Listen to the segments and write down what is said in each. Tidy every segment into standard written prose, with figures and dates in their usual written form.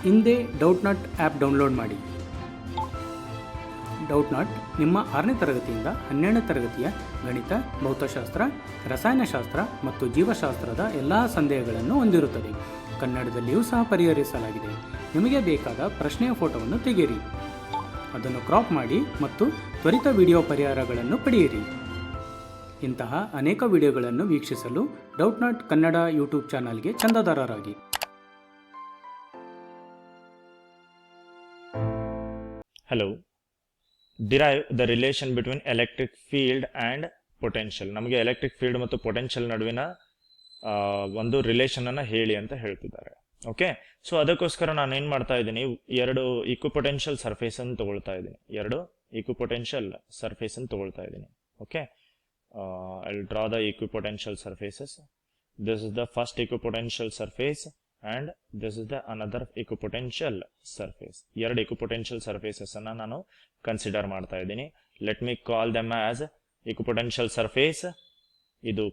ಹಿಂದೆ ಡೌಟ್ನಾಟ್ app download ಮಾಡಿ. ಡೌಟ್ನಾಟ್ ನಿಮ್ಮ 6ನೇ ತರಗತಿಯಿಂದ 12ನೇ ತರಗತಿಯ ಗಣಿತ, ಭೌತಶಾಸ್ತ್ರ, ರಸಾಯನಶಾಸ್ತ್ರ ಮತ್ತು ಜೀವಶಾಸ್ತ್ರದ ಎಲ್ಲ ಸಂದೇಹಗಳನ್ನು ಹೊಂದಿರುತ್ತದೆ. ಕನ್ನಡದಲ್ಲಿಯೂ ಸಹ ಪರಿಹರಿಸಲಾಗಿದೆ. ನಿಮಗೆ ಬೇಕಾದ ಪ್ರಶ್ನೆಯ ಫೋಟೋವನ್ನು ತೆಗೆಯಿರಿ, ಅದನ್ನು ಕ್ರಾಪ್ ಮಾಡಿ ಮತ್ತು ತ್ವರಿತ ವಿಡಿಯೋ ಪರಿಹಾರಗಳನ್ನು ಪಡೆಯಿರಿ. ಇಂತಹ ಅನೇಕ ವಿಡಿಯೋಗಳನ್ನು ವೀಕ್ಷಿಸಲು ಡೌಟ್ನಾಟ್ ಕನ್ನಡ ಯೂಟ್ಯೂಬ್ ಚಾನಲ್ಗೆ ಚಂದಾದಾರರಾಗಿ. Hello. Derive the relation between electric field and potential. ನಮಗೆ ಎಲೆಕ್ಟ್ರಿಕ್ ಫೀಲ್ಡ್ ಮತ್ತು ಪೊಟೆನ್ಷಿಯಲ್ ನಡುವಿನ ಒಂದು ರಿಲೇಷನ್ ಅನ್ನ ಹೇಳಿ ಅಂತ ಹೇಳ್ತಿದ್ದಾರೆ. ಓಕೆ, ಸೊ ಅದಕ್ಕೋಸ್ಕರ ನಾನು ಏನ್ ಮಾಡ್ತಾ ಇದ್ದೀನಿ, ಎರಡು ಈಕ್ವಿಪೊಟೆನ್ಷಿಯಲ್ ಸರ್ಫೇಸ್ ಅನ್ನು ತಗೊಳ್ತಾ ಇದ್ದೀನಿ. Okay, I will draw the equipotential surfaces. This is the first equipotential surface and this is the another equipotential surface. ಎರಡು equipotential surfaces ಅನ್ನ ನಾನು ಕನ್ಸಿಡರ್ ಮಾಡ್ತಾ ಇದ್ದೀನಿ. Let me call them as equipotential surface. ಇದು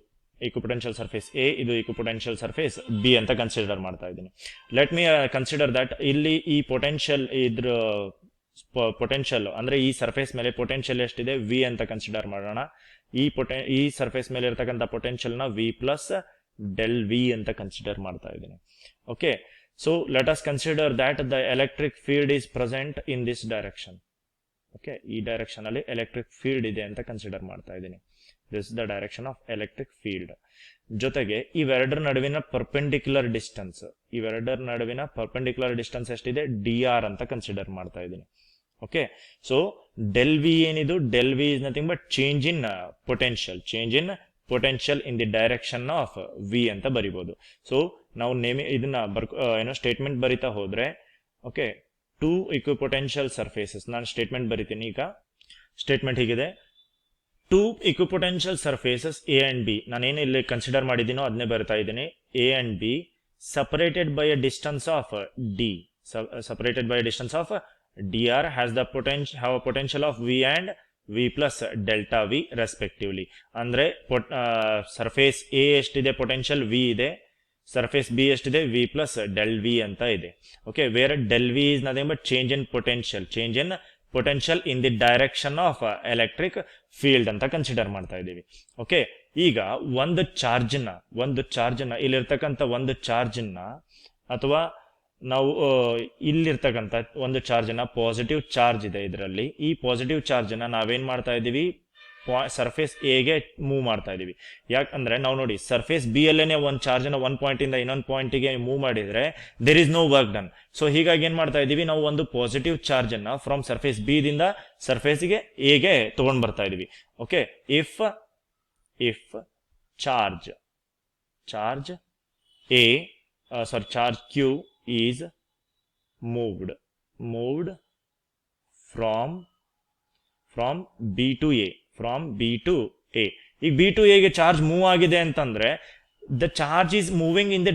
equipotential surface A, ಇದು equipotential surface B ಅಂತ consider ಮಾಡ್ತಾ ಇದ್ದೀನಿ. ಲೆಟ್ ಮಿ ಕನ್ಸಿಡರ್ ದಟ್ ಇಲ್ಲಿ ಈ ಪೊಟೆನ್ಷಿಯಲ್ ಪೊಟೆನ್ಷಿಯಲ್ ಅಂದ್ರೆ ಈ ಸರ್ಫೇಸ್ ಮೇಲೆ ಪೊಟೆನ್ಷಿಯಲ್ ಎಷ್ಟಿದೆ V ಅಂತ ಕನ್ಸಿಡರ್ ಮಾಡೋಣ. ಈ ಸರ್ಫೇಸ್ ಮೇಲೆ ಇರತಕ್ಕಂಥ ಪೊಟೆನ್ಷಿಯಲ್ ನ V ಪ್ಲಸ್ del V ಅಂತ ಕನ್ಸಿಡರ್ ಮಾಡ್ತಾ ಇದ್ದೀನಿ. Okay, so let us consider that the electric field is present in this direction. Okay, ಈ ಡೈರೆಕ್ಷನ್ ಅಲ್ಲಿ ಎಲೆಕ್ಟ್ರಿಕ್ ಫೀಲ್ಡ್ ಇದೆ ಅಂತ ಕನ್ಸಿಡರ್ ಮಾಡ್ತಾ ಇದ್ದೀನಿ. This the direction of electric field. ಜೊತೆಗೆ ಇವೆರಡರ ನಡುವಿನ ಪರ್ಪೆಂಡಿಕ್ಯುಲರ್ ಡಿಸ್ಟೆನ್ಸ್ ಎಷ್ಟಿದೆ, dr ಅಂತ ಕನ್ಸಿಡರ್ ಮಾಡ್ತಾ ಇದ್ದೀನಿ. ಓಕೆ, ಸೊ ಡೆಲ್ ವಿ ಏನಿದು, del V is nothing but change in potential in the direction of V ಅಂತ ಬರಿಬಹುದು. ಸೊ ನಾವು ಇದನ್ನ ಸ್ಟೇಟ್ಮೆಂಟ್ ಬರಿತಾ ಹೋದ್ರೆ, ಓಕೆ, ಟೂ ಇಕ್ವಿಪೊಟೆನ್ಷಿಯಲ್ ಸರ್ಫೇಸಸ್. ನಾನು ಸ್ಟೇಟ್ಮೆಂಟ್ ಬರಿತೀನಿ. ಈಗ ಸ್ಟೇಟ್ಮೆಂಟ್ ಹೀಗಿದೆ: two equipotential surfaces A and B. ನಾನೇನು ಇಲ್ಲಿ ಕನ್ಸಿಡರ್ ಮಾಡಿದ್ದೀನೋ ಅದನ್ನೇ ಬರಿತಾ ಇದ್ದೀನಿ. A and B separated by a distance of d. Separated by a distance of dr has a potential of v and v plus delta v respectively. ಅಂದ್ರೆ surface A ಎಷ್ಟಿದೆ, potential V ಇದೆ. Surface B ಎಷ್ಟಿದೆ, V plus del V ಅಂತ ಇದೆ. Okay, where del V is nothing but change in potential in the direction of electric field ಅಂತ consider ಮಾಡ್ತಾ ಇದ್ದೀವಿ. Okay, ಈಗ ಒಂದು ಚಾರ್ಜ್ನ ಇಲ್ಲಿರ್ತಕ್ಕಂಥ ಒಂದು ಚಾರ್ಜ್ನ ಅಥವಾ ನಾವು ಇಲ್ಲಿರ್ತಕ್ಕಂಥ ಒಂದು ಚಾರ್ಜ್ನ ಪಾಸಿಟಿವ್ ಚಾರ್ಜ್ ಇದೆ ಇದರಲ್ಲಿ. ಈ ಪಾಸಿಟಿವ್ ಚಾರ್ಜ್ನ ನಾವೇನ್ ಮಾಡ್ತಾ ಇದ್ದೀವಿ, ಸರ್ಫೇಸ್ ಎಗೆ ಮೂವ್ ಮಾಡ್ತಾ ಇದೀವಿ. ಯಾಕಂದ್ರೆ ನಾವು ನೋಡಿ, ಸರ್ಫೇಸ್ ಬಿ ಅಲ್ಲೇನೆ ಒಂದು ಚಾರ್ಜ್ನ ಒಂದು ಪಾಯಿಂಟ್ ಇಂದ ಇನ್ನೊಂದು ಪಾಯಿಂಟ್ಗೆ ಮೂವ್ ಮಾಡಿದ್ರೆ there is no work done. So ಹೀಗಾಗಿ ಏನ್ ಮಾಡ್ತಾ ಇದೀವಿ, ನಾವು ಒಂದು ಪಾಸಿಟಿವ್ ಚಾರ್ಜ್ ಅನ್ನ ಫ್ರಮ್ ಸರ್ಫೇಸ್ ಬಿ ದಿಂದ ಸರ್ಫೇಸ್ಗೆ ಎಗೆ ತಗೊಂಡ್ ಬರ್ತಾ ಇದೀವಿ. Okay, if charge Q is moved from B to A. ಈಗ B to A ಗೆ ಚಾರ್ಜ್ ಮೂವ್ ಆಗಿದೆ ಅಂತಂದ್ರೆ the charge is moving in the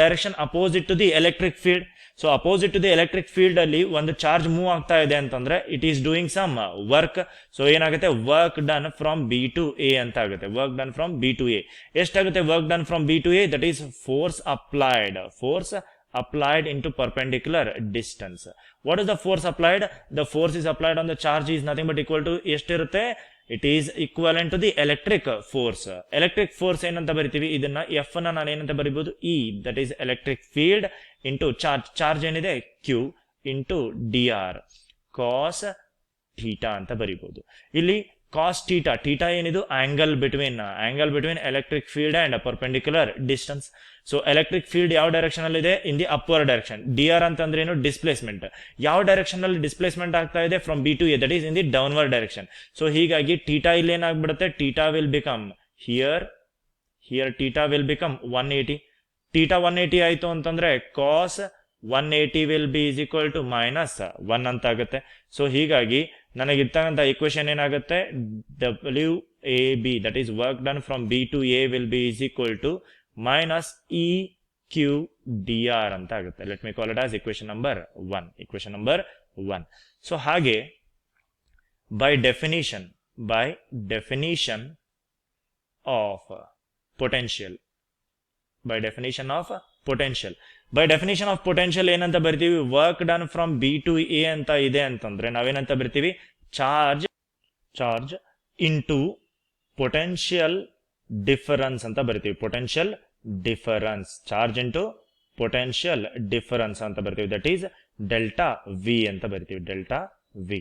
direction opposite to the electric field. So opposite to the electric field ಅಲ್ಲಿ ಒಂದು charge move ಆಗ್ತಾ ಇದೆ ಅಂತಂದ್ರೆ it is doing some work. So ಏನಾಗುತ್ತೆ, work done from B to A ಅಂತ ಆಗುತ್ತೆ. Work done from B to A ಎಷ್ಟಾಗುತ್ತೆ? Work done from B to A, that is force applied into perpendicular distance. What is the force applied? The force is applied on the charge is nothing but equal to ಎಷ್ಟಿರುತ್ತೆ, it is equivalent to the electric force. Electric force ಏನಂತ ಬರಿತೀವಿ, ಇದನ್ನ F ನ ನಾನು ಏನಂತ ಬರಿಬಹುದು, E, that is electric field into charge ಏನಿದೆ Q into dr cos theta ಅಂತ ಬರಿಬಹುದು. ಇಲ್ಲಿ ಕಾಸ್ ಥೀಟಾ ಏನಿದು, angle between electric field and perpendicular distance. So electric field ಯಾವ ಡೈರೆಕ್ಷನ್ ಅಲ್ಲಿ ಇದೆ, in the upper direction. dr ಅಂತಂದ್ರೆ ಏನು, ಡಿಸ್ಪ್ಲೇಸ್ಮೆಂಟ್. ಯಾವ ಡೈರೆಕ್ಷನ್ ಅಲ್ಲಿ ಡಿಸ್ಪ್ಲೇಸ್ಮೆಂಟ್ ಆಗ್ತಾ ಇದೆ, from B to A, that is in the downward direction. So ಹೀಗಾಗಿ ಥೀಟಾ ಇಲ್ಲಿ ಏನಾಗ್ಬಿಡುತ್ತೆ, theta will become here theta will become 180. Theta 180 ಆಯ್ತು ಅಂತಂದ್ರೆ cos 180 will be is equal to minus 1 ಅಂತ ಆಗುತ್ತೆ. ಸೊ ಹೀಗಾಗಿ ನನಗಿರ್ತಕ್ಕಂಥ ಇಕ್ವೇಶನ್ ಏನಾಗುತ್ತೆ, WAB, that is work done from B to A will be is equal to minus EQ dr ಅಂತ ಆಗುತ್ತೆ. Let me call it as equation number 1. So ಹಾಗೆ by definition of potential, by definition of potential ಏನಂತ ಬರಿತೀವಿ, work done from B to A ಅಂತ ಇದೆ ಅಂತಂದ್ರೆ ನಾವೇನಂತ ಬರಿತೀವಿ, ಚಾರ್ಜ್ ಇಂಟು ಪೊಟೆನ್ಷಿಯಲ್ ಡಿಫರೆನ್ಸ್ ಅಂತ ಬರಿತೀವಿ. Potential difference, charge into potential difference ಅಂತ ಬರ್ತೀವಿ. ದಟ್ ಈಸ್ ಡೆಲ್ಟಾ ವಿ ಅಂತ ಬರಿತೀವಿ, delta V.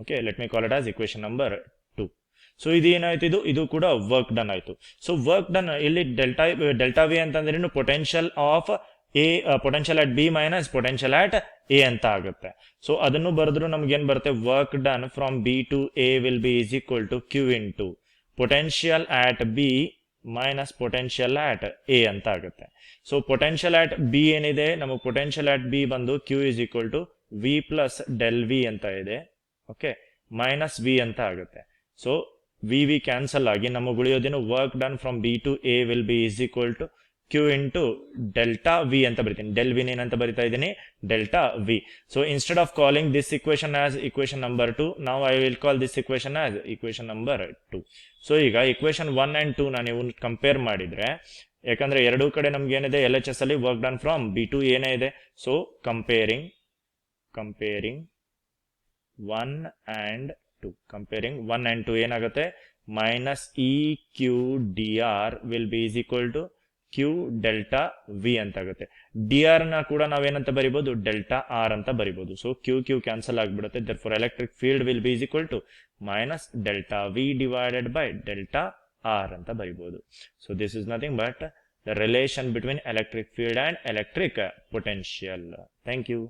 Okay, let me call it as equation number 2. So ಇದು ಏನಾಯ್ತು, ಇದು ಕೂಡ ವರ್ಕ್ ಡನ್ ಆಯ್ತು. ಸೊ ವರ್ಕ್ ಡನ್ ಇಲ್ಲಿ ಡೆಲ್ಟಾ ವಿ ಅಂತಂದ್ರೆ potential of A, potential at B minus potential at A ಅಂತ ಆಗುತ್ತೆ. ಸೊ ಅದನ್ನು ಬರೆದ್ರು ನಮ್ಗೆ ಏನ್ ಬರುತ್ತೆ, work done from B to A will be is equal to Q into potential at B minus potential at A ಅಂತ ಆಗುತ್ತೆ. So potential at B ಏನಿದೆ, ನಮಗೆ ಪೊಟೆನ್ಷಿಯಲ್ ಆಟ್ ಬಿ ಬಂದು Q is equal to V plus del V ಅಂತ ಇದೆ. Okay, minus V ಅಂತ ಆಗುತ್ತೆ. So we cancel ಆಗಿ ನಮಗೆ ಉಳಿಯೋದೇನು, work done from B to A will be is equal to Q into delta V ಅಂತ ಬರಿತೀನಿ. ಡೆಲ್ ವಿನ್ ಏನಂತ ಬರಿತಾ ಇದ್ದೀನಿ, delta V. So instead of calling this equation as equation number 2, ನಾವು I will call this equation as equation number 2. So ಈಗ equation 1 and 2 ನೀವು compare ಮಾಡಿದ್ರೆ, ಯಾಕಂದ್ರೆ ಎರಡೂ ಕಡೆ ನಮ್ಗೆ ಏನಿದೆ, ಎಲ್ ಎಚ್ ಎಸ್ ಅಲ್ಲಿ work done from B to ಏನೇ ಇದೆ. So comparing 1 and 2, comparing 1 and 2 ಏನಾಗುತ್ತೆ, minus E Q D R will be is equal to Q delta V ಅಂತ ಆಗುತ್ತೆ. ಡಿ ಆರ್ ನ ಕೂಡ ನಾವೇನಂತ ಬರಿಬಹುದು, ಡೆಲ್ಟಾ ಆರ್ ಅಂತ ಬರಿಬಹುದು. ಸೊ ಕ್ಯೂ ಕ್ಯಾನ್ಸಲ್ ಆಗಿಬಿಡುತ್ತೆ. therefore electric field will be is equal to minus delta V divided by delta R ಅಂತ ಬರಿಬಹುದು. So this is nothing but the relation between electric field and electric potential. Thank you.